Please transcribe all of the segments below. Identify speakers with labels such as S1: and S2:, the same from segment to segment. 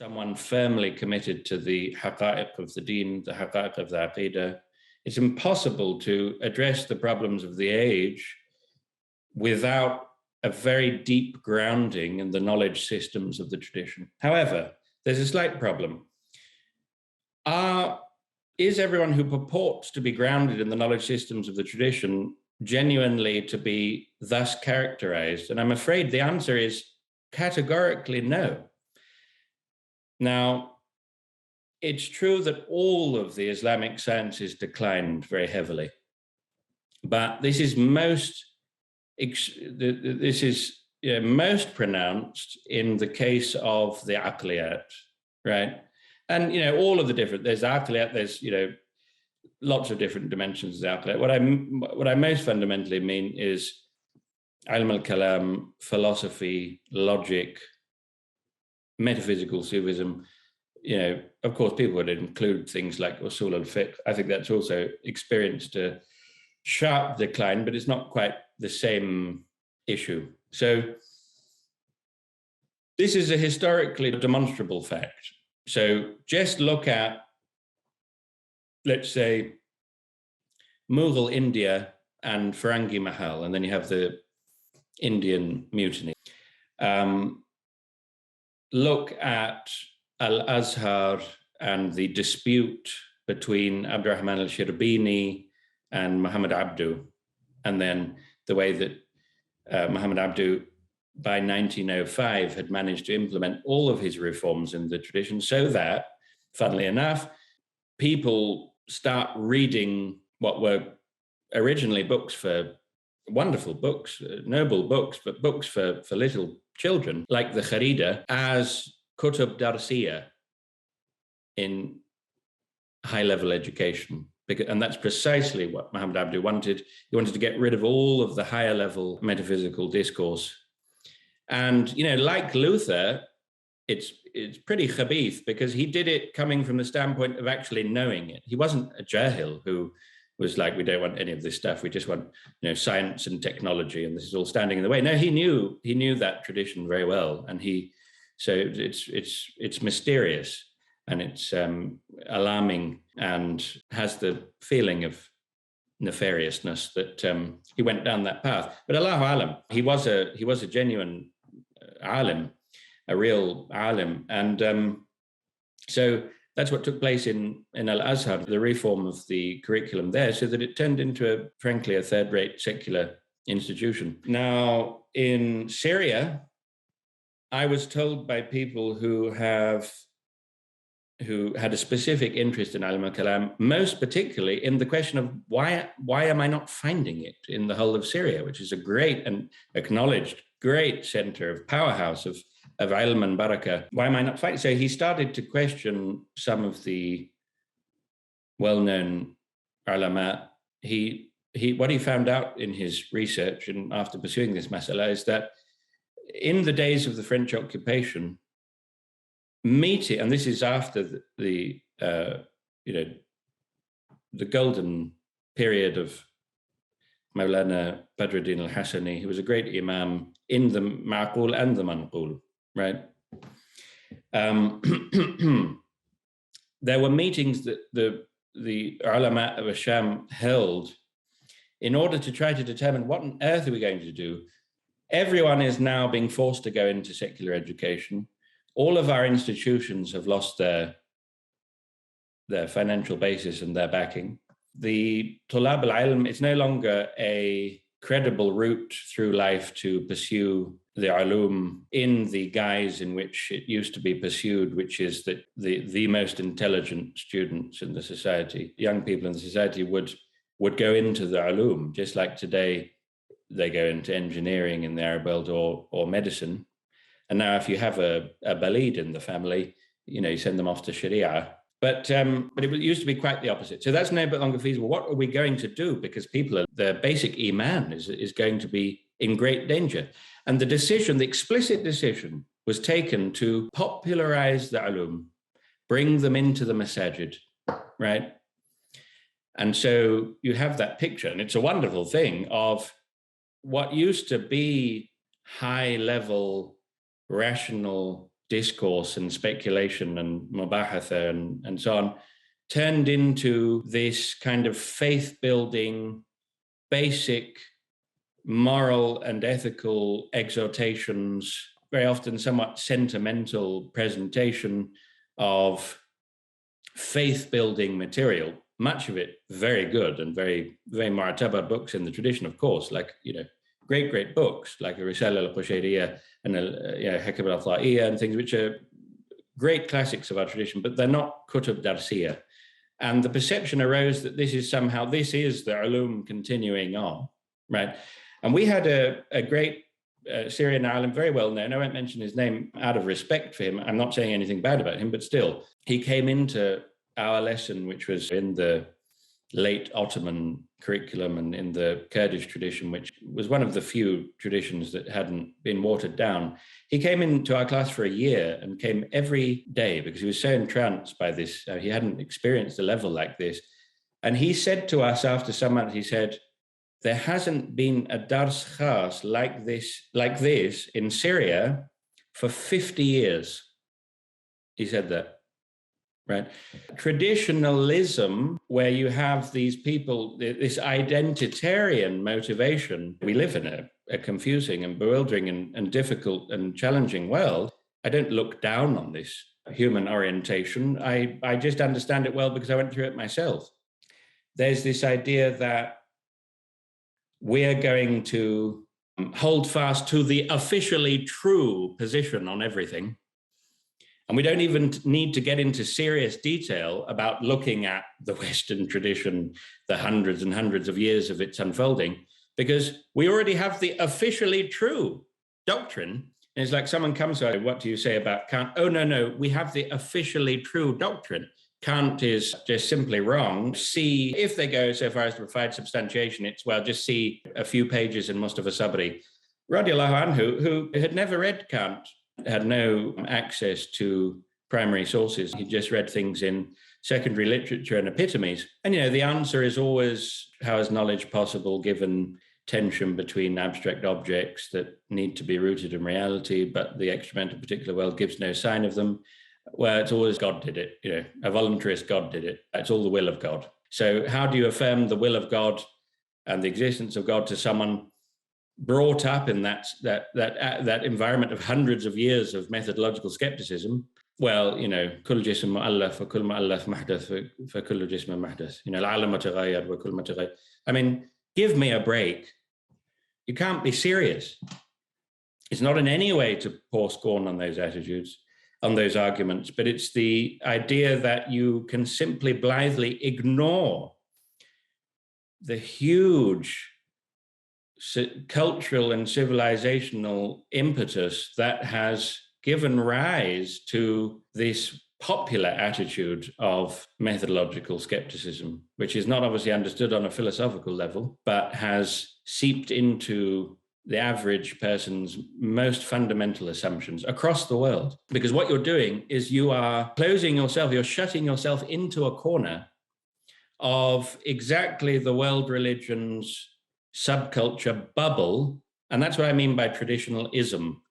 S1: someone firmly committed to the haqa'iq of the deen, the haqa'iq of the aqidah, it's impossible to address the problems of the age without a very deep grounding in the knowledge systems of the tradition. However, there's a slight problem. Is everyone who purports to be grounded in the knowledge systems of the tradition genuinely to be thus characterized? And I'm afraid the answer is categorically no. Now, it's true that all of the Islamic sciences declined very heavily, but this is most pronounced in the case of the aqliyat, right? And all of the different, there's aqliyat, there's lots of different dimensions of the aqliyat. What I most fundamentally mean is ilm al-kalam, philosophy, logic, metaphysical Sufism. Of course, people would include things like usul al-fiqh. I think that's also experienced a sharp decline, but it's not quite the same issue. So this is a historically demonstrable fact. So just look at, let's say, Mughal India and Firangi Mahal, and then you have the Indian Mutiny. Look at Al-Azhar and the dispute between Abdurrahman al-Shirbini and Muhammad Abdu, and then the way that Muhammad Abdu by 1905 had managed to implement all of his reforms in the tradition so that, funnily enough, people start reading what were originally books for wonderful books, noble books, but books for little children, like the Kharida, as Kutub Darsiya in high-level education. And that's precisely what Muhammad Abdu wanted. He wanted to get rid of all of the higher-level metaphysical discourse. And, like Luther, it's pretty khabith because he did it coming from the standpoint of actually knowing it. He wasn't a jahil who was like, we don't want any of this stuff. We just want, science and technology, and this is all standing in the way. No, he knew that tradition very well, and so it's mysterious and it's alarming and has the feeling of nefariousness that he went down that path. But Allahu alam, he was a genuine alim, a real alim, and so that's what took place in Al-Azhar, the reform of the curriculum there, so that it turned into frankly a third-rate secular institution. Now, in Syria, I was told by people who had a specific interest in ilm al-kalam, most particularly in the question of why am I not finding it in the whole of Syria, which is a great and acknowledged great center of powerhouse of ilm and barakah. Why am I not finding? So he started to question some of the well-known ulama. What he found out in his research and after pursuing this masala is that in the days of the French occupation, meeting, and this is after the golden period of Mawlana Badruddin al-Hassani, who was a great imam in the ma'qul and the manqul, right? There were meetings that the ulama of Asham held in order to try to determine what on earth are we going to do. Everyone is now being forced to go into secular education. All of our institutions have lost their financial basis and their backing. The tulab al-ilm, it's no longer a credible route through life to pursue the ulum in the guise in which it used to be pursued, which is that the most intelligent students in the society, young people in the society would go into the ulum, just like today they go into engineering in the Arab world or medicine. And now if you have a balid in the family, you send them off to Sharia. But it used to be quite the opposite. So that's no longer feasible. What are we going to do? Because their basic iman is going to be in great danger. And the explicit decision was taken to popularize the ulum, bring them into the masajid, right? And so you have that picture, and it's a wonderful thing of what used to be high-level, rational discourse and speculation and mubahatha and so on turned into this kind of faith-building, basic moral and ethical exhortations, very often somewhat sentimental presentation of faith-building material, much of it very good and very, very martabar books in the tradition, of course, like, great books like Risala al-Qushayriya and Hikam al-Tha'iyya and things which are great classics of our tradition, but they're not kutub darsiya. And the perception arose that this is the ulum continuing on, right? And we had a great Syrian alim, very well known. I won't mention his name out of respect for him. I'm not saying anything bad about him, but still, he came into our lesson, which was in the late Ottoman curriculum and in the Kurdish tradition, which was one of the few traditions that hadn't been watered down. He came into our class for a year and came every day because he was so entranced by this. He hadn't experienced a level like this. And he said to us after some months, he said, there hasn't been a dars khas like this in Syria for 50 years. He said that. Right. Traditionalism, where you have these people, this identitarian motivation. We live in a confusing and bewildering and difficult and challenging world. I don't look down on this human orientation. I just understand it well because I went through it myself. There's this idea that we're going to hold fast to the officially true position on everything. And we don't even need to get into serious detail about looking at the Western tradition, the hundreds and hundreds of years of its unfolding, because we already have the officially true doctrine. And it's like someone comes to us, what do you say about Kant? Oh, no, we have the officially true doctrine. Kant is just simply wrong. See, if they go so far as to provide substantiation, it's, well, just see a few pages in Mustafa Sabri, radiallahu anhu, who had never read Kant, had no access to primary sources. He just read things in secondary literature and epitomes. And, the answer is always, how is knowledge possible given tension between abstract objects that need to be rooted in reality, but the experimental particular world gives no sign of them? Well, it's always God did it, a voluntarist God did it. It's all the will of God. So how do you affirm the will of God and the existence of God to someone brought up in that environment of hundreds of years of methodological skepticism? Well, كل جسم مؤلف وكل مؤلف محدث فكل جسم محدث. العالم متغير وكل متغير. I mean, give me a break. You can't be serious. It's not in any way to pour scorn on those attitudes, on those arguments, but it's the idea that you can simply blithely ignore the huge cultural and civilizational impetus that has given rise to this popular attitude of methodological skepticism, which is not obviously understood on a philosophical level, but has seeped into the average person's most fundamental assumptions across the world. Because what you're doing is you are closing yourself, you're shutting yourself into a corner of exactly the world religion's subculture bubble. And that's what I mean by traditionalism,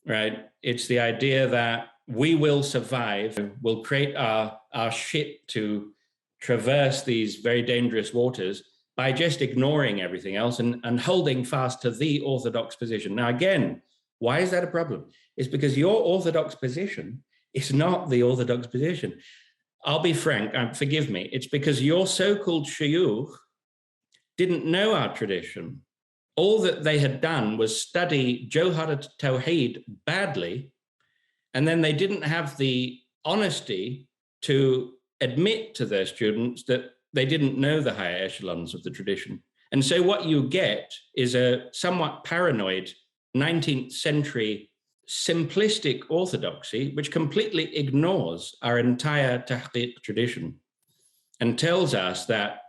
S1: right? It's the idea that we will survive, we'll create our ship to traverse these very dangerous waters by just ignoring everything else and holding fast to the orthodox position. Now, again, why is that a problem? It's because your orthodox position is not the orthodox position. I'll be frank, forgive me, it's because your so-called shuyukh didn't know our tradition. All that they had done was study Johar al-Tawheed badly, and then they didn't have the honesty to admit to their students that they didn't know the higher echelons of the tradition. And so what you get is a somewhat paranoid 19th century simplistic orthodoxy, which completely ignores our entire tahqiq tradition and tells us that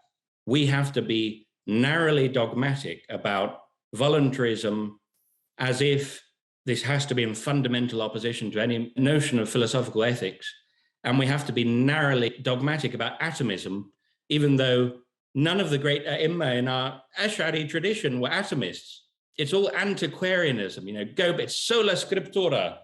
S1: we have to be narrowly dogmatic about voluntarism, as if this has to be in fundamental opposition to any notion of philosophical ethics. And we have to be narrowly dogmatic about atomism, even though none of the great ai*imma in our Ash'ari tradition were atomists. It's all antiquarianism, go, it's sola scriptura,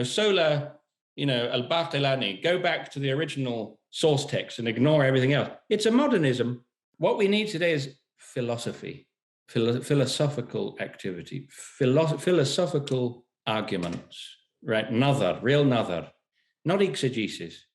S1: sola, al-Baqilani, go back to the original source text and ignore everything else. It's a modernism. What we need today is philosophy, philosophical activity, philosophical arguments, right? Real nazar, not exegesis.